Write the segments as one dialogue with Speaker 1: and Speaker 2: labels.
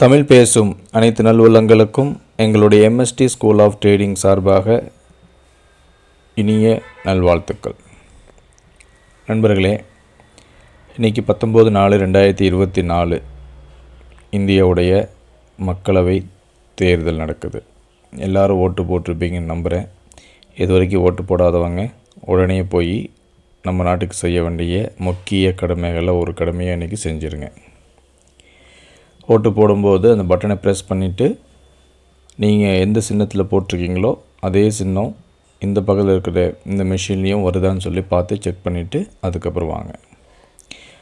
Speaker 1: தமிழ் பேசும் அனைத்து நல்வுள்ளங்களுக்கும் எங்களுடைய MST ஸ்கூல் ஆஃப் ட்ரேடிங் சார்பாக இனிய நல்வாழ்த்துக்கள். நண்பர்களே, இன்றைக்கி 19/4/2024 இந்தியாவுடைய மக்களவை தேர்தல் நடக்குது. எல்லோரும் ஓட்டு போட்டிருப்பீங்கன்னு நம்புகிறேன். இது வரைக்கும் ஓட்டு போடாதவங்க உடனே போய் நம்ம நாட்டுக்கு செய்ய வேண்டிய முக்கிய கடமைகளில் ஒரு கடமையை இன்றைக்கி செஞ்சுருங்க. ஓட்டு போடும்போது அந்த பட்டனை ப்ரெஸ் பண்ணிவிட்டு நீங்கள் எந்த சின்னத்தில் போட்டிருக்கீங்களோ அதே சின்னம் இந்த பக்கத்தில் இருக்கிற இந்த மெஷின்லேயும் வருதான்னு சொல்லி பார்த்து செக் பண்ணிவிட்டு அதுக்கப்புறம் வாங்க.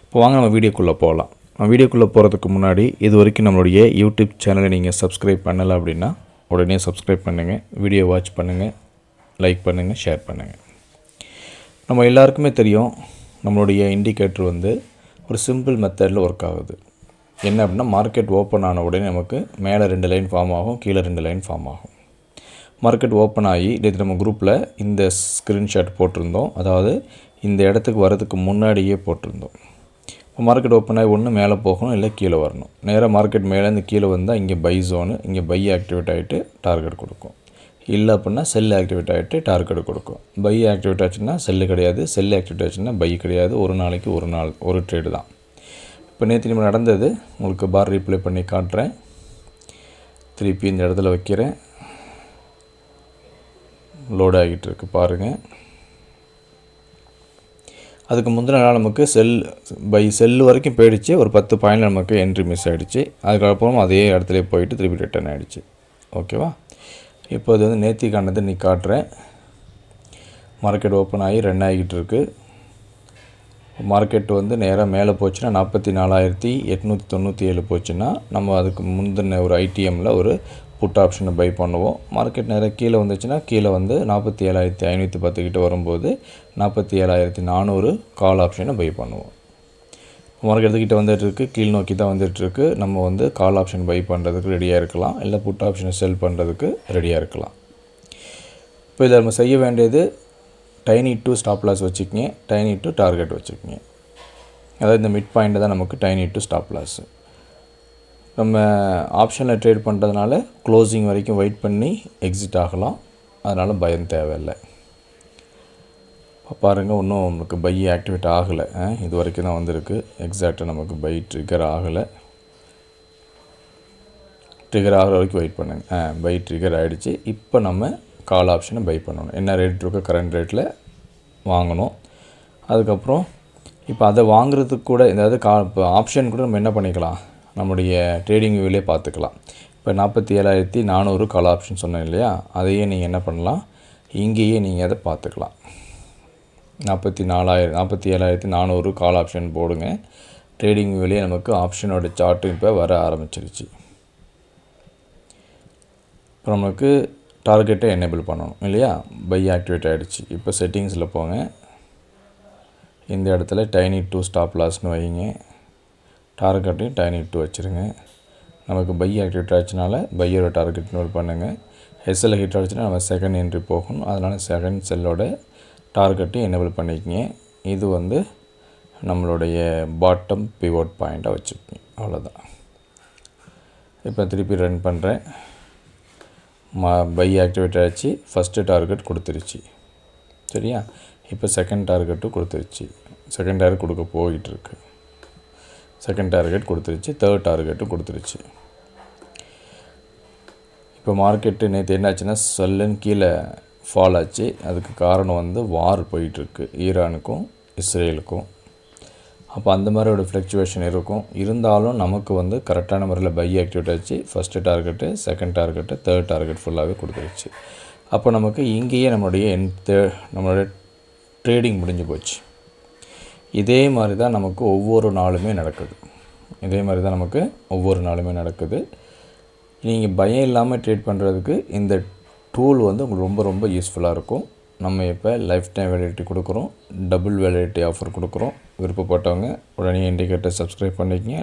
Speaker 1: இப்போ வாங்க நம்ம வீடியோக்குள்ளே போகலாம். வீடியோக்குள்ளே போகிறதுக்கு முன்னாடி இது வரைக்கும் நம்மளுடைய யூடியூப் சேனலை நீங்கள் சப்ஸ்கிரைப் பண்ணலை அப்படின்னா உடனே சப்ஸ்கிரைப் பண்ணுங்கள், வீடியோ வாட்ச் பண்ணுங்கள், லைக் பண்ணுங்கள், ஷேர் பண்ணுங்கள். நம்ம எல்லாருக்குமே தெரியும், நம்மளுடைய இண்டிகேட்டர் ஒரு சிம்பிள் மெத்தடில் ஒர்க் ஆகுது. என்ன அப்படின்னா, மார்க்கெட் ஓப்பன் ஆன உடனே நமக்கு மேலே 2 லைன் ஃபார்ம் ஆகும், கீழே 2 லைன் ஃபார்ம் ஆகும். மார்க்கெட் ஓப்பன் ஆகி நேற்று நம்ம குரூப்பில் இந்த ஸ்க்ரீன்ஷாட் போட்டிருந்தோம். அதாவது இந்த இடத்துக்கு வரதுக்கு முன்னாடியே போட்டிருந்தோம். இப்போ மார்க்கெட் ஓப்பன் ஆகி ஒன்று மேலே போகணும், இல்லை கீழே வரணும். நேராக மார்க்கெட் மேலேருந்து கீழே வந்தால் இங்கே பை ஜோனு, இங்கே பை ஆக்டிவேட் ஆகிட்டு டார்கெட் கொடுக்கும். இல்லை அப்படின்னா செல் ஆக்டிவேட் ஆகிட்டு டார்கெட் கொடுக்கும். பை ஆக்டிவேட் ஆச்சுன்னா செல்லு கிடையாது, செல் ஆக்டிவேட் ஆச்சுன்னா பை கிடையாது. ஒரு நாளைக்கு ஒரு ட்ரேடு தான். இப்போ நேற்று நம்ம நடந்தது உங்களுக்கு பார் ரீப்ளே பண்ணி காட்டுறேன். திருப்பி இந்த இடத்துல வைக்கிறேன். லோட் ஆகிட்டு இருக்கு பாருங்கள். அதுக்கு முந்தின நாள் நமக்கு செல்லு வரைக்கும் போயிடுச்சு. ஒரு 10 பாயிண்ட் நமக்கு என்ட்ரி மிஸ் ஆகிடுச்சு. அதுக்கப்புறம் அதே இடத்துல போயிட்டு திருப்பி ரிட்டர்ன் ஆகிடுச்சு. ஓகேவா? இப்போ அது நேற்றுக்கானது நீ காட்டுறேன். மார்க்கெட் ஓப்பன் ஆகி ரன் ஆகிட்டு இருக்குது. மார்க்கெட் நேராக மேலே போச்சுன்னா 44,897 போச்சுன்னா நம்ம அதுக்கு முந்தின ஒரு ஐடிஎம்மில் ஒரு புட் ஆப்ஷனை பை பண்ணுவோம். மார்க்கெட் நேராக கீழே வந்துச்சுன்னா கீழே 47,510 கிட்ட வரும்போது 47,400 கால் ஆப்ஷனை பை பண்ணுவோம். மார்க்கெட் கிட்ட வந்துட்டுருக்கு, கீழ் நோக்கி தான் வந்துட்டுருக்கு. நம்ம கால் ஆப்ஷன் பை பண்ணுறதுக்கு ரெடியாக இருக்கலாம், இல்லை புட் ஆப்ஷனை செல் பண்ணுறதுக்கு ரெடியாக இருக்கலாம். இப்போ இதை நம்ம செய்ய வேண்டியது டைனி டு ஸ்டாப் லாஸ் வச்சுக்கிங்க, டைனி டு டார்கெட் வச்சுக்கிங்க. அதாவது இந்த மிட் பாயிண்ட் தான் நமக்கு டைனி டு ஸ்டாப் லாஸ். நம்ம ஆப்ஷனில் ட்ரேட் பண்ணுறதுனால க்ளோசிங் வரைக்கும் வெயிட் பண்ணி எக்ஸிட் ஆகலாம். அதனால் பயம் தேவையில்லை. பாருங்கள், இன்னும் நமக்கு பை ஆக்டிவேட் ஆகலை. இது வரைக்கும் தான் வந்திருக்கு. எக்ஸாக்டாக நமக்கு பை ட்ரிகர் ஆகலை. ட்ரிகர் ஆகிற வரைக்கும் வெயிட் பண்ணுங்கள். பை ட்ரிகர் ஆகிடுச்சு. இப்போ நம்ம கால் ஆப்ஷனை பை பண்ணணும். என்ன ரேட் இருக்கோ கரண்ட் ரேட்டில் வாங்கணும். அதுக்கப்புறம் இப்போ அதை வாங்குறதுக்கு கூட இப்போ ஆப்ஷன் கூட நம்ம என்ன பண்ணிக்கலாம், நம்முடைய ட்ரேடிங் வியூவிலே பார்த்துக்கலாம். இப்போ 47,400 கால் ஆப்ஷன் சொன்னேன் இல்லையா, அதையே நீங்கள் என்ன பண்ணலாம், இங்கேயே நீங்கள் அதை பார்த்துக்கலாம். 47,400 கால் ஆப்ஷன் போடுங்க. ட்ரேடிங் வியூவிலே நமக்கு ஆப்ஷனோட சார்ட்டு இப்போ வர ஆரம்பிச்சிருச்சு. இப்போ நமக்கு டார்கெட்டை எனேபிள் பண்ணணும் இல்லையா, பை ஆக்டிவேட் ஆகிடுச்சு. இப்போ செட்டிங்ஸில் போங்க. இந்த இடத்துல டைனி டு ஸ்டாப் லாஸ்னு வைங்க. டார்கெட்டையும் டைனி டு வச்சுருங்க. நமக்கு பை ஆக்டிவேட் ஆச்சுனால பையோட டார்கெட் நோட் பண்ணுங்கள். எஸ்எல் ஹிட் ஆச்சுன்னா நம்ம செகண்ட் என்ட்ரி போகணும். அதனால் செகண்ட் செல்லோட டார்கெட்டையும் எனேபிள் பண்ணிக்கங்க. இது நம்மளுடைய பாட்டம் பிவோட் பாயிண்ட்டாக வச்சுக்கோங்க. அவ்வளோதான். இப்போ திருப்பி ரன் பண்ணுறேன். பை ஆக்டிவேட் ஆகிடுச்சு. ஃபஸ்ட்டு டார்கெட் கொடுத்துருச்சு. சரியா? இப்போ செகண்ட் டார்கெட்டும் கொடுத்துருச்சு. செகண்ட் டார்கெட் கொடுக்க போயிட்டுருக்கு. செகண்ட் டார்கெட் கொடுத்துருச்சு. தேர்ட் டார்கெட்டும் கொடுத்துருச்சு. இப்போ மார்க்கெட்டு நேற்று என்னாச்சுன்னா செல்லுன்னு கீழே ஃபால் ஆச்சு. அதுக்கு காரணம் வார் போயிட்டுருக்கு ஈரானுக்கும் இஸ்ரேலுக்கும். அப்போ அந்த மாதிரி ஒரு ஃப்ளக்சுவேஷன் இருக்கும். இருந்தாலும் நமக்கு கரெக்டான முறையில் பை ஆக்டிவேட் ஆச்சு. First target, second target, third target ஃபுல்லாகவே கொடுத்துருச்சு. அப்போ நமக்கு இங்கேயே நம்மளுடைய ட்ரேடிங் முடிஞ்சு போச்சு. இதே மாதிரி தான் நமக்கு ஒவ்வொரு நாளுமே நடக்குது. நீங்கள் பயம் இல்லாமல் ட்ரேட் பண்ணுறதுக்கு இந்த டூல் உங்களுக்கு ரொம்ப ரொம்ப யூஸ்ஃபுல்லாக இருக்கும். நம்ம இப்போ லைஃப் டைம் வேலிடிட்டி கொடுக்குறோம், டபுள் வேலிடிட்டி ஆஃபர் கொடுக்குறோம். விருப்பப்பட்டவங்க உடனே இண்டிகேட்டர் சப்ஸ்கிரைப் பண்ணிக்கங்க,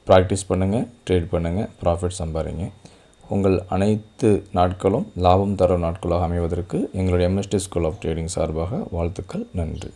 Speaker 1: ப்ராக்டிஸ் பண்ணுங்கள், ட்ரேட் பண்ணுங்கள், ப்ராஃபிட் சம்பாதிங்க. உங்கள் அனைத்து நாட்களும் லாபம் தரும் நாட்களாக அமைவதற்கு எங்களுடைய MST ஸ்கூல் ஆஃப் ட்ரேடிங் சார்பாக வாழ்த்துக்கள். நன்றி.